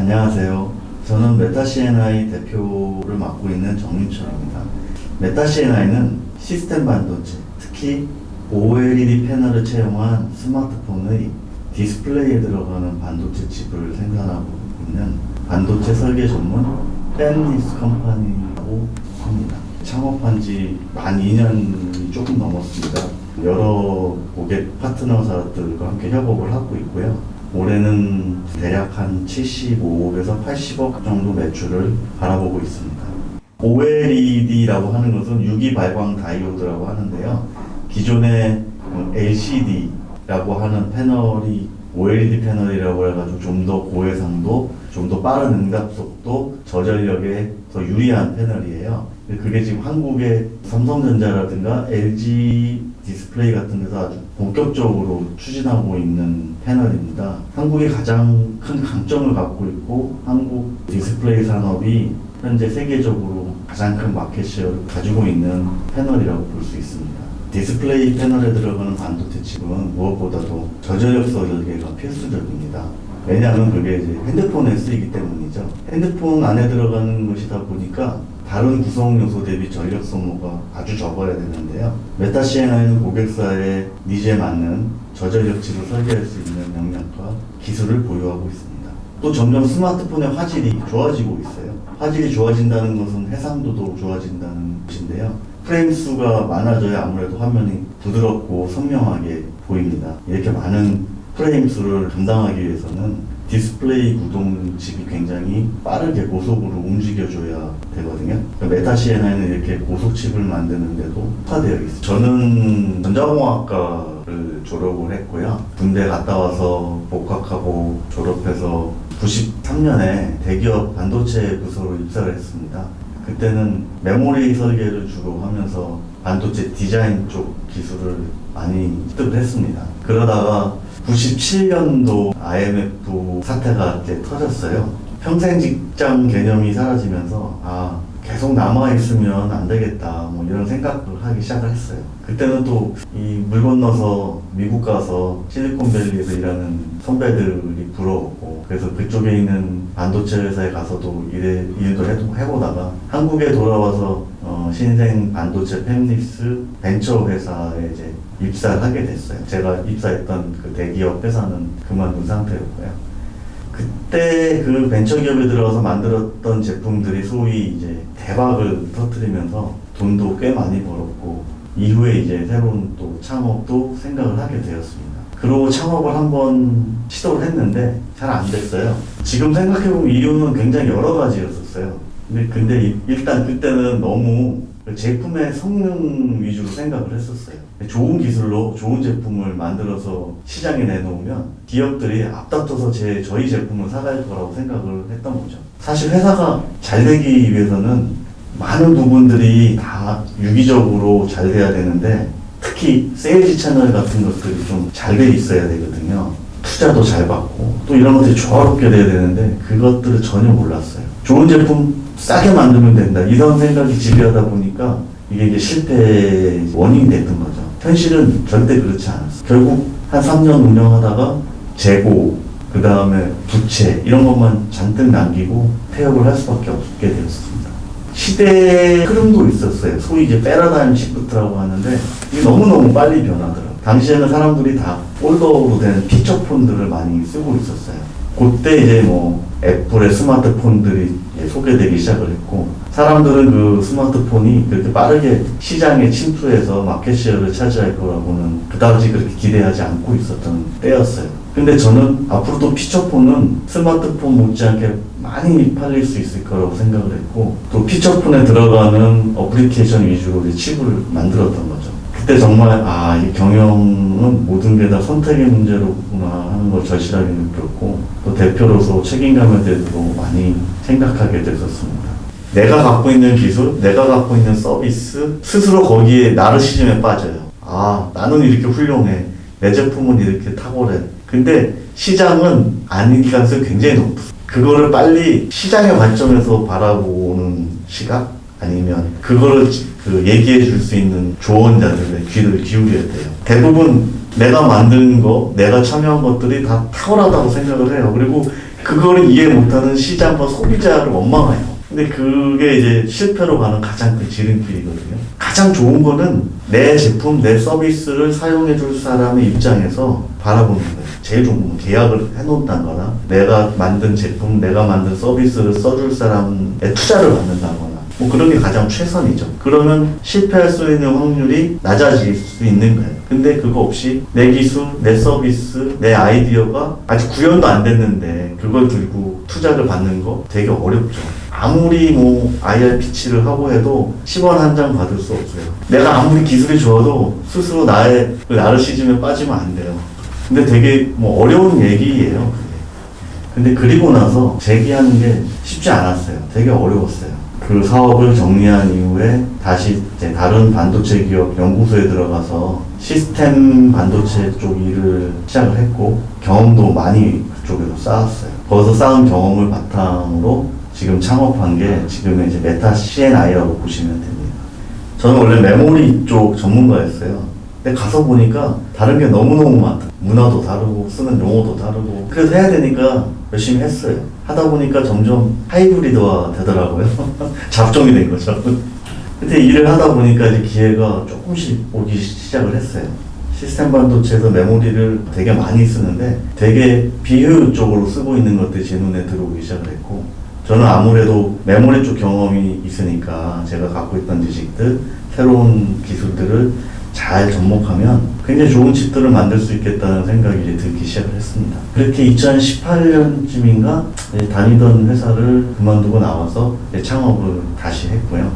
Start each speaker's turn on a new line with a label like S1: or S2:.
S1: 안녕하세요. 저는 메타-CNI 대표를 맡고 있는 정민철입니다. 메타-CNI는 시스템 반도체, 특히 OLED 패널을 채용한 스마트폰의 디스플레이에 들어가는 반도체 칩을 생산하고 있는 반도체 설계 전문 팹리스 컴퍼니라고 합니다. 창업한 지 만 2년이 조금 넘었습니다. 여러 고객 파트너사들과 함께 협업을 하고 있고요. 올해는 대략 한 75억에서 80억 정도 매출을 바라보고 있습니다. OLED라고 하는 것은 유기 발광 다이오드라고 하는데요. 기존의 LCD라고 하는 패널이 OLED 패널이라고 해가지고 좀 더 고해상도, 좀 더 빠른 응답 속도, 저전력에 더 유리한 패널이에요. 그게 지금 한국의 삼성전자라든가 LG 디스플레이 같은 데서 아주 본격적으로 추진하고 있는 패널입니다. 한국이 가장 큰 강점을 갖고 있고 한국 디스플레이 산업이 현재 세계적으로 가장 큰 마켓쉐어를 가지고 있는 패널이라고 볼 수 있습니다. 디스플레이 패널에 들어가는 반도체 칩은 무엇보다도 저전력 설계가 필수적입니다. 왜냐하면 그게 이제 핸드폰에 쓰이기 때문이죠. 핸드폰 안에 들어가는 것이다 보니까 다른 구성 요소 대비 전력 소모가 아주 적어야 되는데요. 메타-CNI는 고객사의 니즈에 맞는 저전력 칩을 설계할 수 있는 역량과 기술을 보유하고 있습니다. 또 점점 스마트폰의 화질이 좋아지고 있어요. 화질이 좋아진다는 것은 해상도도 좋아진다는 것인데요. 프레임 수가 많아져야 아무래도 화면이 부드럽고 선명하게 보입니다. 이렇게 많은 프레임 수를 감당하기 위해서는 디스플레이 구동칩이 굉장히 빠르게 고속으로 움직여줘야 되거든요. 그러니까 메타-CNI는 이렇게 고속칩을 만드는데도 특화되어 있어요. 저는 전자공학과를 졸업을 했고요. 군대 갔다 와서 복학하고 졸업해서 93년에 대기업 반도체 부서로 입사를 했습니다. 그때는 메모리 설계를 주로 하면서 반도체 디자인 쪽 기술을 많이 습득을 했습니다. 그러다가 97년도 IMF 사태가 이제 터졌어요. 평생 직장 개념이 사라지면서 계속 남아있으면 안 되겠다 뭐 이런 생각을 하기 시작을 했어요. 그때는 또 이 물 건너서 미국 가서 실리콘밸리에서 일하는 선배들이 부러웠고 그래서 그쪽에 있는 반도체 회사에 가서도 일도 해보다가 한국에 돌아와서 신생 반도체 팹리스 벤처 회사에 이제 입사를 하게 됐어요. 제가 입사했던 그 대기업 회사는 그만둔 상태였고요. 그때 그 벤처기업에 들어가서 만들었던 제품들이 소위 이제 대박을 터뜨리면서 돈도 꽤 많이 벌었고 이후에 이제 새로운 또 창업도 생각을 하게 되었습니다. 그리고 창업을 한번 시도를 했는데 잘 안 됐어요. 지금 생각해보면 이유는 굉장히 여러 가지였었어요. 근데 일단 그때는 너무 제품의 성능 위주로 생각을 했었어요. 좋은 기술로 좋은 제품을 만들어서 시장에 내놓으면 기업들이 앞다퉈서 저희 제품을 사갈 거라고 생각을 했던 거죠. 사실 회사가 잘 되기 위해서는 많은 부분들이 다 유기적으로 잘 돼야 되는데 특히 세일즈 채널 같은 것들이 좀 잘 돼 있어야 되거든요. 투자도 잘 받고 또 이런 것들이 조화롭게 돼야 되는데 그것들을 전혀 몰랐어요. 좋은 제품 싸게 만들면 된다 이런 생각이 지배하다 보니까 이게 실패의 원인이 됐던 거죠. 현실은 절대 그렇지 않았어요. 결국 한 3년 운영하다가 재고 그 다음에 부채 이런 것만 잔뜩 남기고 폐업을 할 수밖에 없게 되었습니다. 시대의 흐름도 있었어요. 소위 이제 패러다임 시프트라고 하는데 이게 너무너무 빨리 변하더라고요. 당시에는 사람들이 다 폴더로 된 피처폰들을 많이 쓰고 있었어요. 그때 이제 뭐 애플의 스마트폰들이 소개되기 시작을 했고 사람들은 그 스마트폰이 그렇게 빠르게 시장에 침투해서 마켓쉐어를 차지할 거라고는 그다지 그렇게 기대하지 않고 있었던 때였어요. 근데 저는 앞으로도 피처폰은 스마트폰 못지않게 많이 팔릴 수 있을 거라고 생각을 했고 또 피처폰에 들어가는 어플리케이션 위주로 칩을 만들었던 거죠. 그때 정말 이 경영은 모든 게 다 선택의 문제로구나 하는 걸 절실하게 느꼈고 또 대표로서 책임감에 대해서도 많이 생각하게 됐었습니다. 내가 갖고 있는 기술, 내가 갖고 있는 서비스 스스로 거기에 나르시즘에 빠져요. 나는 이렇게 훌륭해. 내 제품은 이렇게 탁월해. 근데 시장은 아닐 가능성이 굉장히 높아요. 그거를 빨리 시장의 관점에서 바라보는 시각? 아니면 그거를 얘기해 줄 수 있는 조언자들의 귀를 기울여야 돼요. 대부분 내가 만든 거, 내가 참여한 것들이 다 탁월하다고 생각을 해요. 그리고 그거를 이해 못하는 시장과 소비자를 원망해요. 근데 그게 이제 실패로 가는 가장 큰 지름길이거든요. 가장 좋은 거는 내 제품, 내 서비스를 사용해 줄 사람의 입장에서 바라보는 거예요. 제일 좋은 건 계약을 해놓는다거나, 내가 만든 제품, 내가 만든 서비스를 써줄 사람의 투자를 받는다거나, 뭐 그런 게 가장 최선이죠. 그러면 실패할 수 있는 확률이 낮아질 수 있는 거예요. 근데 그거 없이 내 기술, 내 서비스, 내 아이디어가 아직 구현도 안 됐는데 그걸 들고 투자를 받는 거 되게 어렵죠. 아무리 뭐 IR 피치를 하고 해도 10원 한 장 받을 수 없어요. 내가 아무리 기술이 좋아도 스스로 나의 그 나르시즘에 빠지면 안 돼요. 근데 되게 뭐 어려운 얘기예요. 그게. 근데 그리고 나서 재기하는 게 쉽지 않았어요. 되게 어려웠어요. 그 사업을 정리한 이후에 다시 이제 다른 반도체 기업 연구소에 들어가서 시스템 반도체 쪽 일을 시작을 했고, 경험도 많이 그쪽에서 쌓았어요. 거기서 쌓은 경험을 바탕으로 지금 창업한 게 지금의 이제 메타 CNI라고 보시면 됩니다. 저는 원래 메모리 쪽 전문가였어요. 근데 가서 보니까 다른 게 너무너무 많다. 문화도 다르고 쓰는 용어도 다르고, 그래서 해야 되니까 열심히 했어요. 하다 보니까 점점 하이브리드화 되더라고요. 잡종이 된 거죠. 근데 일을 하다 보니까 이제 기회가 조금씩 오기 시작을 했어요. 시스템 반도체에서 메모리를 되게 많이 쓰는데 되게 비효율적으로 쓰고 있는 것들이 제 눈에 들어오기 시작을 했고, 저는 아무래도 메모리 쪽 경험이 있으니까 제가 갖고 있던 지식들, 새로운 기술들을 잘 접목하면 굉장히 좋은 칩들을 만들 수 있겠다는 생각이 이제 들기 시작을 했습니다. 그렇게 2018년쯤인가 다니던 회사를 그만두고 나와서 창업을 다시 했고요.